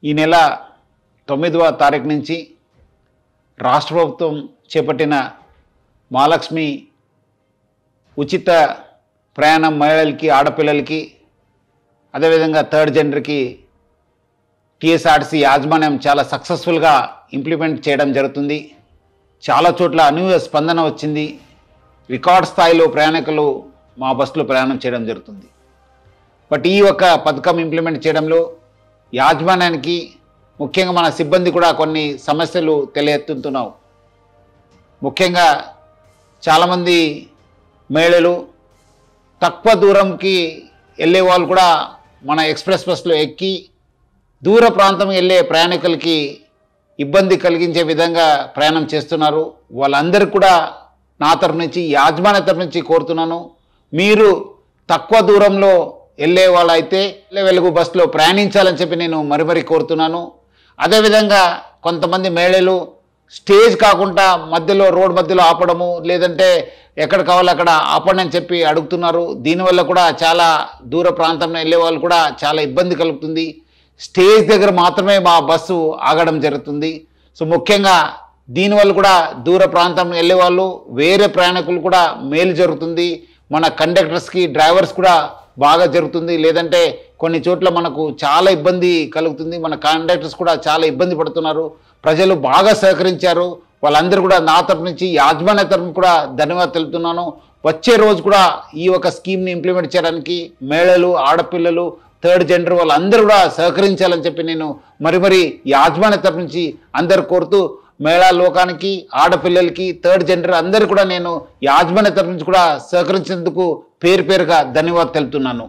ఈ నెల 9వ తారీఖు నుంచి రాష్ట్ర ప్రభుత్వం చేపట్టిన మహాలక్ష్మి ఉచిత ప్రయాణం మహిళలకి, ఆడపిల్లలకి, అదేవిధంగా థర్డ్ జెండర్కి టీఎస్ఆర్టీసీ యాజమాన్యం చాలా సక్సెస్ఫుల్గా ఇంప్లిమెంట్ చేయడం జరుగుతుంది. చాలా చోట్ల అనూహ్య స్పందన వచ్చింది. రికార్డ్ స్థాయిలో ప్రయాణికులు మా బస్సులో ప్రయాణం చేయడం జరుగుతుంది. బట్ ఈ ఒక పథకం ఇంప్లిమెంట్ చేయడంలో యాజమాన్యానికి, ముఖ్యంగా మన సిబ్బంది కూడా కొన్ని సమస్యలు తెలియెత్తుతున్నావు. ముఖ్యంగా చాలామంది మహిళలు తక్కువ దూరంకి వెళ్ళే వాళ్ళు కూడా మన ఎక్స్ప్రెస్ బస్సులో ఎక్కి దూర ప్రాంతం వెళ్ళే ప్రయాణికులకి ఇబ్బంది కలిగించే విధంగా ప్రయాణం చేస్తున్నారు. వాళ్ళందరికీ కూడా నా తరఫు నుంచి, యాజమాన్య తరఫు నుంచి కోరుతున్నాను, మీరు తక్కువ దూరంలో వెళ్ళే వాళ్ళైతే వెలుగు బస్సులో ప్రయాణించాలని చెప్పి నేను మరీ కోరుతున్నాను. అదేవిధంగా కొంతమంది మహిళలు స్టేజ్ కాకుండా మధ్యలో, రోడ్ మధ్యలో ఆపడము, లేదంటే ఎక్కడ కావాలో అక్కడ ఆపండి అని చెప్పి అడుగుతున్నారు. దీనివల్ల కూడా చాలా దూర ప్రాంతంలో వెళ్ళే వాళ్ళు కూడా చాలా ఇబ్బంది కలుగుతుంది. స్టేజ్ దగ్గర మాత్రమే మా బస్సు ఆగడం జరుగుతుంది. సో ముఖ్యంగా దీనివల్ల కూడా దూర ప్రాంతం వెళ్ళే వాళ్ళు, వేరే ప్రయాణికులు కూడా మేలు జరుగుతుంది. మన కండక్టర్స్కి, డ్రైవర్స్ కూడా బాగా జరుగుతుంది. లేదంటే కొన్ని చోట్ల మనకు చాలా ఇబ్బంది కలుగుతుంది. మన కండక్టర్స్ కూడా చాలా ఇబ్బంది పడుతున్నారు. ప్రజలు బాగా సహకరించారు. వాళ్ళందరూ కూడా నా తరపు నుంచి, యాజమాన్య తరపు కూడా ధన్యవాదాలు తెలుపుతున్నాను. వచ్చే రోజు కూడా ఈ ఒక స్కీమ్ని ఇంప్లిమెంట్ చేయడానికి మహిళలు, ఆడపిల్లలు, థర్డ్ జెండర్ వాళ్ళందరూ కూడా సహకరించాలని చెప్పి నేను మరి యాజమాన్య తరపు నుంచి అందరు కోరుతూ, మహిళా లోకానికి, ఆడపిల్లలకి, థర్డ్ జెండర్ అందరూ కూడా నేను యాజమాన్య తరపు నుంచి కూడా సహకరించేందుకు పేరుగా ధన్యవాదాలు తెలుపుతున్నాను.